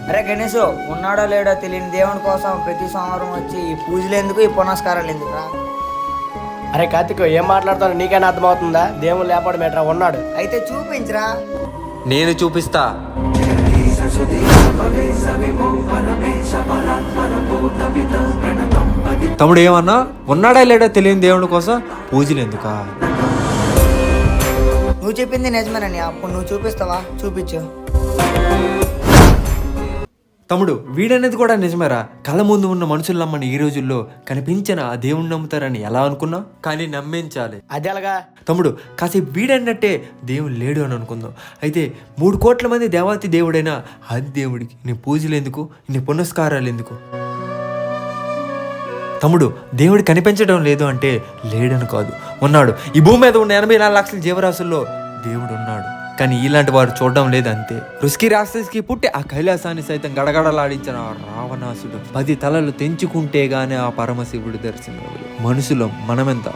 అరే గణేష్, ఉన్నాడో లేడో తెలియని దేవుని కోసం ప్రతి సోమవారం వచ్చి ఈ పూజలు ఎందుకు, ఈ పునస్కారాలు ఎందుకురా? అరే కార్తిక్, ఏం మాట్లాడతాను నీకైనా అర్థమవుతుందా? దేవుడు లేపాడు మేట్రా, ఉన్నాడు. అయితే చూపించరా. నేను చూపిస్తా. తమ్ముడు ఏమన్నా, ఉన్నాడా లేడా తెలియని దేవుని కోసం పూజలు ఎందుకా? నువ్వు చెప్పింది నిజమేనని, అప్పుడు నువ్వు చూపిస్తావా? చూపించు. తమ్ముడు, వీడనేది కూడా నిజమేరా. కళ్ళ ముందు ఉన్న మనుషులు నమ్మని ఈ రోజుల్లో కనిపించిన ఆ దేవుణ్ణి నమ్ముతారని ఎలా అనుకున్నావు? కానీ నమ్మించాలి. అది ఎలాగా? తమ్ముడు, కాసేపు వీడన్నట్టే దేవుడు లేడు అని అనుకుందాం. అయితే 3 కోట్ల మంది దేవాతి దేవుడైనా అది దేవుడికి నీ పూజలు ఎందుకు, నీ పునస్కారాలు ఎందుకు? తమ్ముడు, దేవుడు కనిపించడం లేదు అంటే లేడని కాదు, ఉన్నాడు. ఈ భూమి మీద ఉన్న 84 లక్షల జీవరాశుల్లో దేవుడు ఉన్నాడు, కానీ ఇలాంటి వారు చూడడం లేదు అంతే. రుస్కి రాక్షసికి పుట్టి ఆ కైలాసాన్ని సైతం గడగడలాడించిన ఆ రావణాసుడు 10 తలలు తెంచుకుంటే గానీ ఆ పరమశివుడు దర్శనం. మనుషులం మనమెంత